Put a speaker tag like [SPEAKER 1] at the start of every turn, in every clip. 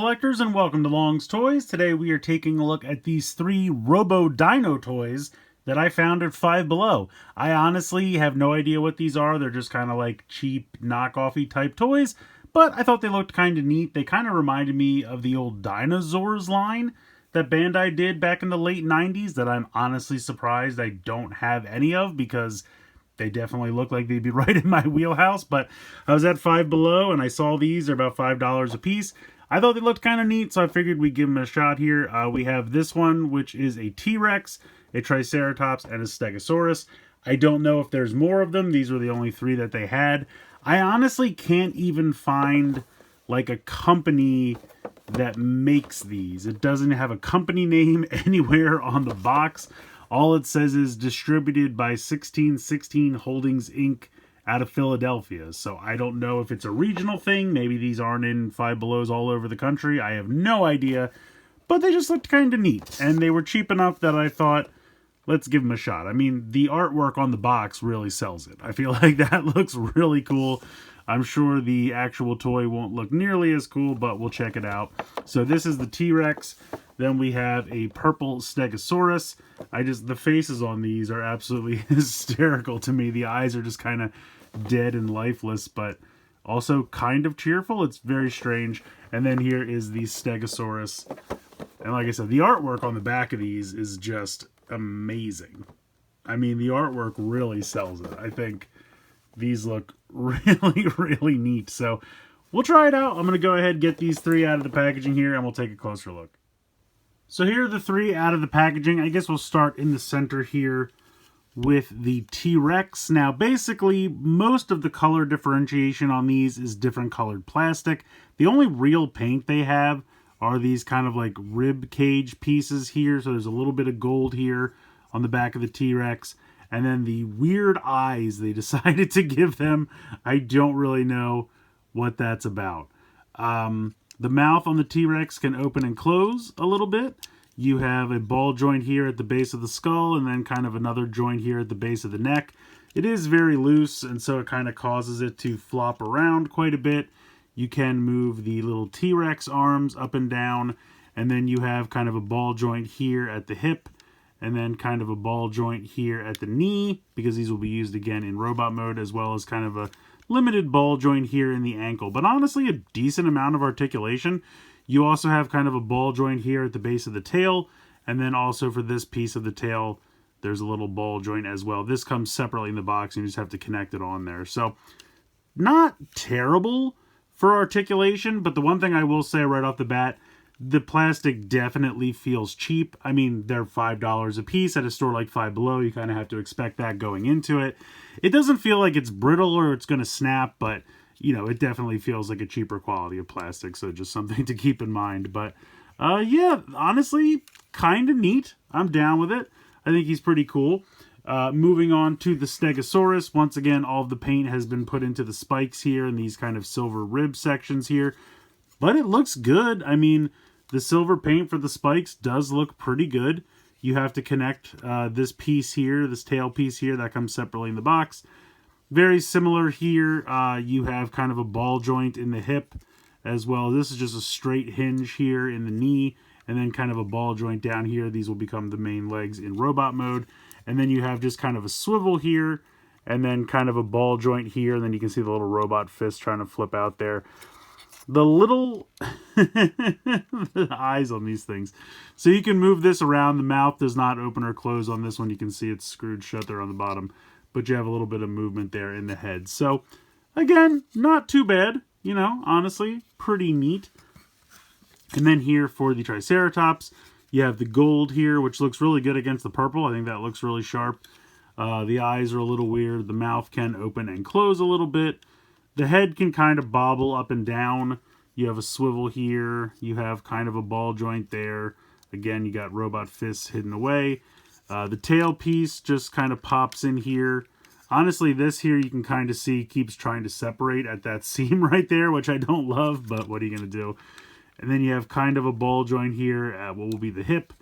[SPEAKER 1] collectors, and welcome to Long's Toys. Today we are taking a look at these 3 ROBO DINO toys that I found at Five Below. I honestly have no idea what these are. They're just kind of like cheap knockoffy type toys, but I thought they looked kind of neat. They kind of reminded me of the old Dinosaurs line that Bandai did back in the late 90s that I'm honestly surprised I don't have any of, because they definitely look like they'd be right in my wheelhouse. But I was at Five Below and I saw these. They're about $5 a piece. I thought they looked kind of neat, so I figured we'd give them a shot here. We have this one, which is a T-Rex, a Triceratops, and a Stegosaurus. I don't know if there's more of them. These were the only 3 that they had. I honestly can't even find like a company that makes these. It doesn't have a company name anywhere on the box. All it says is distributed by 1616 Holdings Inc. out of Philadelphia. So I don't know if it's a regional thing. Maybe these aren't in Five Belows all over the country. I have no idea. But they just looked kind of neat. And they were cheap enough that I thought, let's give them a shot. I mean, the artwork on the box really sells it. I feel like that looks really cool. I'm sure the actual toy won't look nearly as cool, but we'll check it out. So this is the T-Rex. Then we have a purple Stegosaurus. The faces on these are absolutely hysterical to me. The eyes are just kind of dead and lifeless, but also kind of cheerful. It's very strange. And then here is the Stegosaurus. And like I said, the artwork on the back of these is just amazing. I mean, the artwork really sells it. I think these look really, really neat. So we'll try it out. I'm going to go ahead and get these 3 out of the packaging here, and we'll take a closer look. So here are the 3 out of the packaging. I guess we'll start in the center here with the T-Rex. Now, basically, most of the color differentiation on these is different colored plastic. The only real paint they have are these kind of like rib cage pieces here. So there's a little bit of gold here on the back of the T-Rex. And then the weird eyes they decided to give them, I don't really know what that's about. The mouth on the T-Rex can open and close a little bit. You have a ball joint here at the base of the skull, and then kind of another joint here at the base of the neck. It is very loose, and so it kind of causes it to flop around quite a bit. You can move the little T-Rex arms up and down, and then you have kind of a ball joint here at the hip, and then kind of a ball joint here at the knee, because these will be used again in robot mode, as well as kind of a limited ball joint here in the ankle. But honestly, a decent amount of articulation. You also have kind of a ball joint here at the base of the tail, and then also for this piece of the tail, there's a little ball joint as well. This comes separately in the box, and you just have to connect it on there. So, not terrible for articulation, but the one thing I will say right off the bat, the plastic definitely feels cheap. I mean, they're $5 a piece at a store like Five Below. You kind of have to expect that going into it. It doesn't feel like it's brittle or it's going to snap, but, you know, it definitely feels like a cheaper quality of plastic, so just something to keep in mind. But, yeah, honestly, kind of neat. I'm down with it. I think he's pretty cool. Moving on to the Stegosaurus. Once again, all of the paint has been put into the spikes here and these kind of silver rib sections here. But it looks good. I mean, the silver paint for the spikes does look pretty good. You have to connect this piece here, this tail piece here, that comes separately in the box. Very similar here. You have kind of a ball joint in the hip as well. This is just a straight hinge here in the knee, and then kind of a ball joint down here. These will become the main legs in robot mode. And then you have just kind of a swivel here, and then kind of a ball joint here, and then you can see the little robot fist trying to flip out there. The little the eyes on these things. So you can move this around. The mouth does not open or close on this one. You can see it's screwed shut there on the bottom. But you have a little bit of movement there in the head. So, again, not too bad. You know, honestly, pretty neat. And then here for the Triceratops, you have the gold here, which looks really good against the purple. I think that looks really sharp. The eyes are a little weird. The mouth can open and close a little bit. The head can kind of bobble up and down. You have a swivel here. You have kind of a ball joint there. Again, you got robot fists hidden away. The tail piece just kind of pops in here. Honestly, this here you can kind of see keeps trying to separate at that seam right there, which I don't love, but what are you going to do? And then you have kind of a ball joint here at what will be the hip.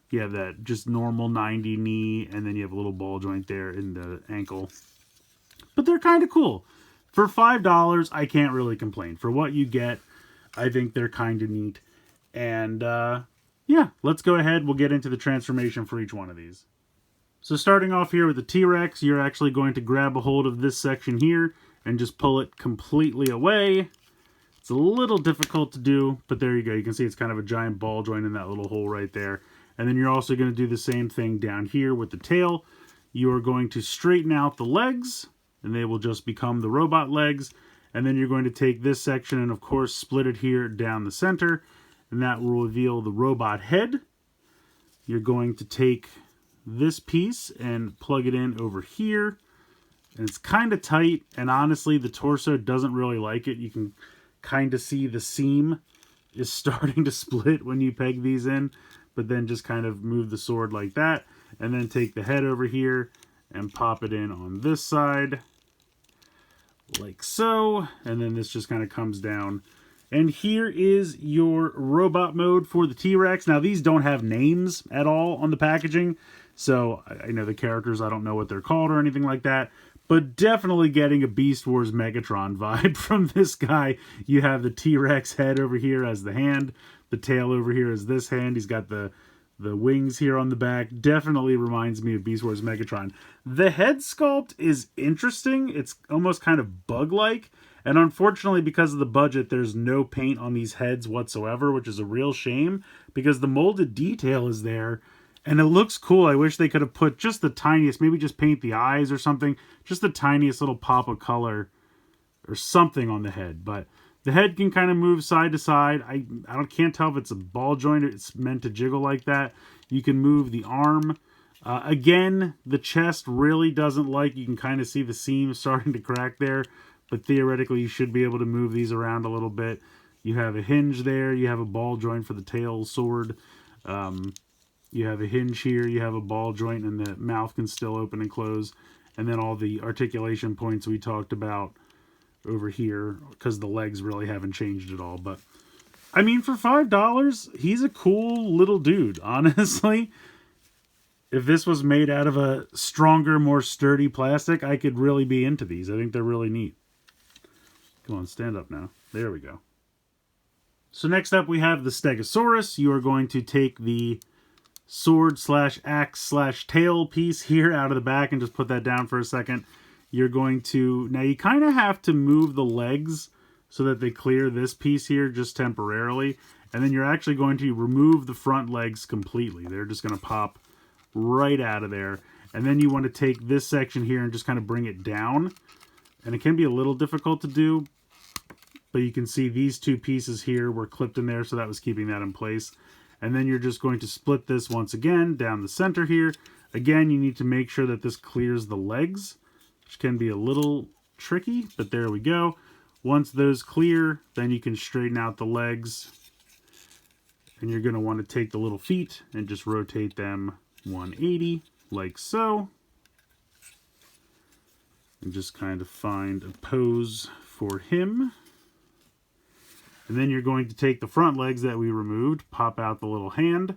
[SPEAKER 1] You have that just normal 90 knee, and then you have a little ball joint there in the ankle. But they're kind of cool. For $5, I can't really complain. For what you get, I think they're kind of neat. And yeah, let's go ahead. We'll get into the transformation for each one of these. So starting off here with the T-Rex, you're actually going to grab a hold of this section here and just pull it completely away. It's a little difficult to do, but there you go. You can see it's kind of a giant ball joint in that little hole right there. And then you're also going to do the same thing down here with the tail. You are going to straighten out the legs, and they will just become the robot legs. And then you're going to take this section and, of course, split it here down the center, and that will reveal the robot head. You're going to take this piece and plug it in over here. And it's kind of tight, and honestly, the torso doesn't really like it. You can kind of see the seam is starting to split when you peg these in, but then just kind of move the sword like that, and then take the head over here and pop it in on this side, like so, and then this just kind of comes down. And here is your robot mode for the T-Rex. Now, these don't have names at all on the packaging, so I know the characters, I don't know what they're called or anything like that, but definitely getting a Beast Wars Megatron vibe from this guy. You have the T-Rex head over here as the hand, the tail over here as this hand. He's got the wings here on the back. Definitely reminds me of Beast Wars Megatron. The head sculpt is interesting. It's almost kind of bug-like. And unfortunately, because of the budget, there's no paint on these heads whatsoever, which is a real shame because the molded detail is there. And it looks cool. I wish they could have put just the tiniest, maybe just paint the eyes or something, just the tiniest little pop of color or something on the head. But the head can kind of move side to side. I can't tell if it's a ball joint or it's meant to jiggle like that. You can move the arm. Again, the chest really doesn't like. You can kind of see the seam starting to crack there. But theoretically, you should be able to move these around a little bit. You have a hinge there. You have a ball joint for the tail sword. You have a hinge here, you have a ball joint, and the mouth can still open and close. And then all the articulation points we talked about over here, because the legs really haven't changed at all. But, I mean, for $5, he's a cool little dude, honestly. If this was made out of a stronger, more sturdy plastic, I could really be into these. I think they're really neat. Come on, stand up now. There we go. So next up we have the Stegosaurus. You are going to take the sword slash axe slash tail piece here out of the back and just put that down for a second. You're going to, now you kind of have to move the legs so that they clear this piece here just temporarily. And then you're actually going to remove the front legs completely. They're just going to pop right out of there. And then you want to take this section here and just kind of bring it down. And it can be a little difficult to do, but you can see these two pieces here were clipped in there, so that was keeping that in place. And then you're just going to split this once again down the center here. Again, you need to make sure that this clears the legs, which can be a little tricky, but there we go. Once those clear, then you can straighten out the legs. And you're going to want to take the little feet and just rotate them 180, like so. And just kind of find a pose for him. And then you're going to take the front legs that we removed, pop out the little hand,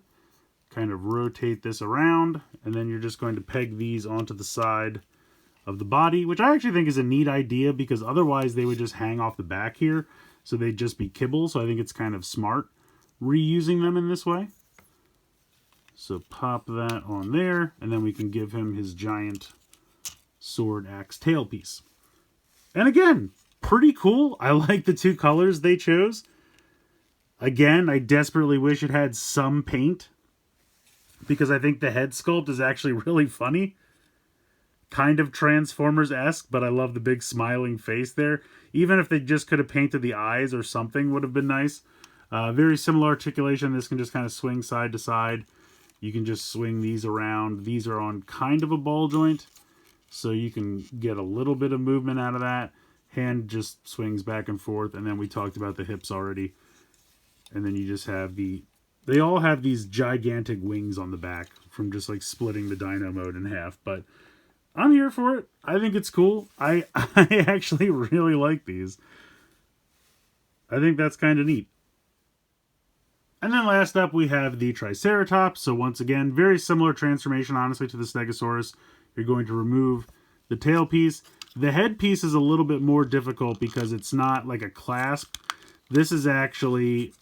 [SPEAKER 1] kind of rotate this around, and then you're just going to peg these onto the side of the body, which I actually think is a neat idea because otherwise they would just hang off the back here, so they'd just be kibble, so I think it's kind of smart reusing them in this way. So pop that on there, and then we can give him his giant sword axe tail piece. And again, pretty cool. I like the two colors they chose. Again, I desperately wish it had some paint because I think the head sculpt is actually really funny. Kind of Transformers-esque, but I love the big smiling face there. Even if they just could have painted the eyes or something would have been nice. Very similar articulation. This can just kind of swing side to side. You can just swing these around. These are on kind of a ball joint, so you can get a little bit of movement out of that. Hand just swings back and forth, and then we talked about the hips already. And then you just have they all have these gigantic wings on the back from just like splitting the dino mode in half. But I'm here for it. I think it's cool. I actually really like these. I think that's kind of neat. And then last up we have the Triceratops. So once again, very similar transformation, honestly, to the Stegosaurus. You're going to remove the tail piece. The head piece is a little bit more difficult because it's not like a clasp. This is actually,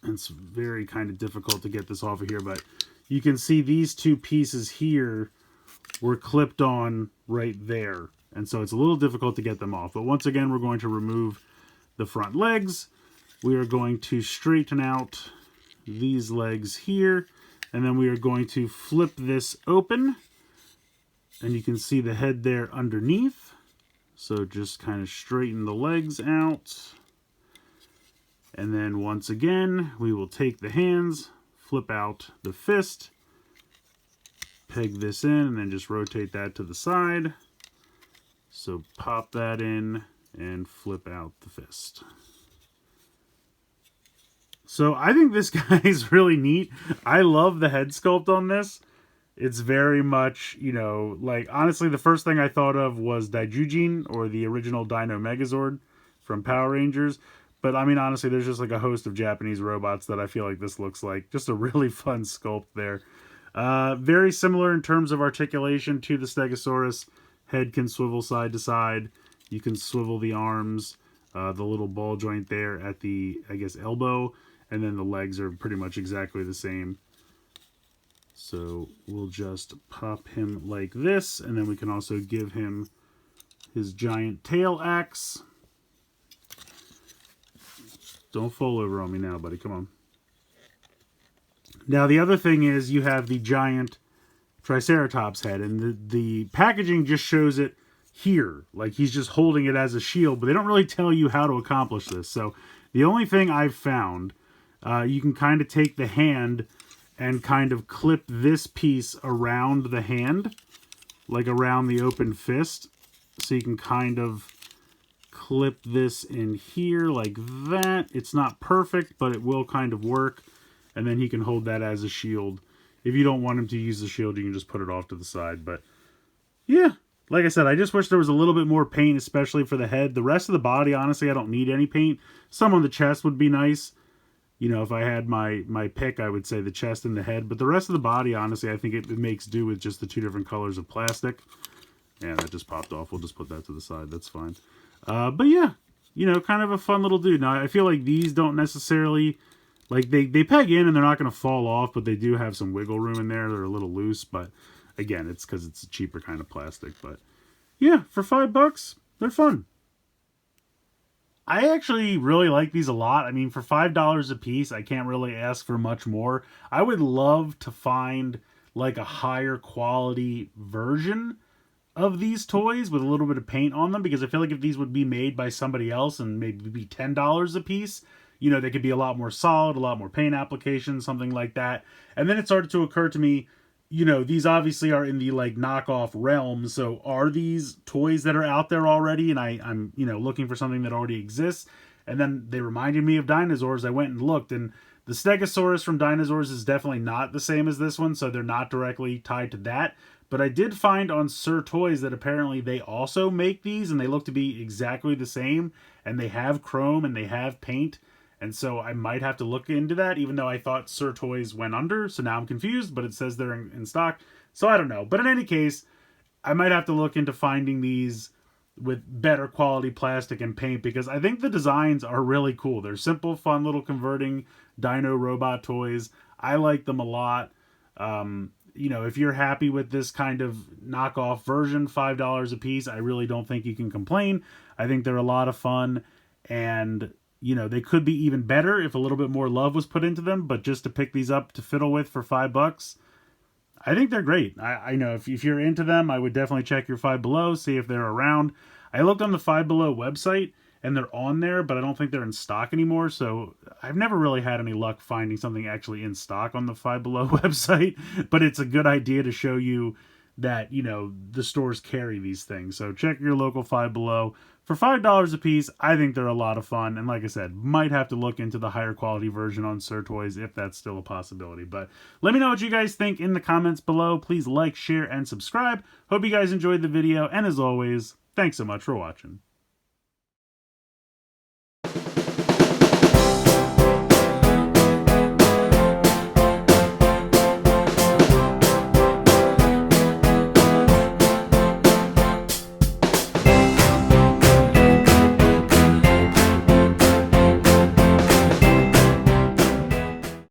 [SPEAKER 1] it's very kind of difficult to get this off of here, but you can see these two pieces here were clipped on right there. And so it's a little difficult to get them off. But once again, we're going to remove the front legs. We are going to straighten out these legs here. And then we are going to flip this open. And you can see the head there underneath. So just kind of straighten the legs out. And then once again, we will take the hands, flip out the fist, peg this in, and then just rotate that to the side. So pop that in and flip out the fist. So I think this guy is really neat. I love the head sculpt on this. It's very much, you know, like, honestly, the first thing I thought of was Daijujin, or the original Dino Megazord from Power Rangers. But, I mean, honestly, there's just like a host of Japanese robots that I feel like this looks like. Just a really fun sculpt there. Very similar in terms of articulation to the Stegosaurus. Head can swivel side to side. You can swivel the arms, the little ball joint there at the, I guess, elbow. And then the legs are pretty much exactly the same. So we'll just pop him like this. And then we can also give him his giant tail axe. Don't fall over on me now, buddy. Come on. Now, the other thing is you have the giant Triceratops head, and the packaging just shows it here. Like, he's just holding it as a shield, but they don't really tell you how to accomplish this. So the only thing I've found, you can kind of take the hand and kind of clip this piece around the hand, like around the open fist. So you can kind of clip this in here like that. It's not perfect, but it will kind of work. And then he can hold that as a shield. If you don't want him to use the shield, you can just put it off to the side. But yeah, like I said, I just wish there was a little bit more paint, especially for the head. The rest of the body, honestly, I don't need any paint. Some on the chest would be nice. You know, if I had my pick, I would say the chest and the head. But the rest of the body, honestly, I think it makes do with just the two different colors of plastic. Yeah, that just popped off. We'll just put that to the side. That's fine. But yeah, you know, kind of a fun little dude. Now, I feel like these don't necessarily, like, they peg in and they're not going to fall off, but they do have some wiggle room in there. They're a little loose, but again, it's because it's a cheaper kind of plastic. But yeah, for $5, they're fun. I actually really like these a lot. I mean, for $5 a piece, I can't really ask for much more. I would love to find like a higher quality version of these toys with a little bit of paint on them, because I feel like if these would be made by somebody else and maybe be $10 a piece, you know, they could be a lot more solid, a lot more paint application, something like that. And then it started to occur to me, you know, these obviously are in the like knockoff realm. So are these toys that are out there already? And I'm, you know, looking for something that already exists. And then they reminded me of dinosaurs. I went and looked, and the Stegosaurus from Dinosaurs is definitely not the same as this one. So they're not directly tied to that. But I did find on Sir Toys that apparently they also make these, and they look to be exactly the same. And they have chrome and they have paint. And so I might have to look into that, even though I thought Sir Toys went under. So now I'm confused, but it says they're in stock. So I don't know. But in any case, I might have to look into finding these with better quality plastic and paint, because I think the designs are really cool. They're simple, fun little converting dino robot toys. I like them a lot. You know, if you're happy with this kind of knockoff version, $5 a piece, I really don't think you can complain. I think they're a lot of fun, and you know, they could be even better if a little bit more love was put into them, but just to pick these up to fiddle with for $5, I think they're great. I know if you're into them, I would definitely check your Five Below, see if they're around. I looked on the Five Below website, and they're on there, but I don't think they're in stock anymore, so I've never really had any luck finding something actually in stock on the Five Below website, but it's a good idea to show you that, you know, the stores carry these things. So check your local Five Below. For $5 a piece, I think they're a lot of fun. And like I said, might have to look into the higher quality version on Sir Toys if that's still a possibility. But let me know what you guys think in the comments below. Please like, share, and subscribe. Hope you guys enjoyed the video. And as always, thanks so much for watching.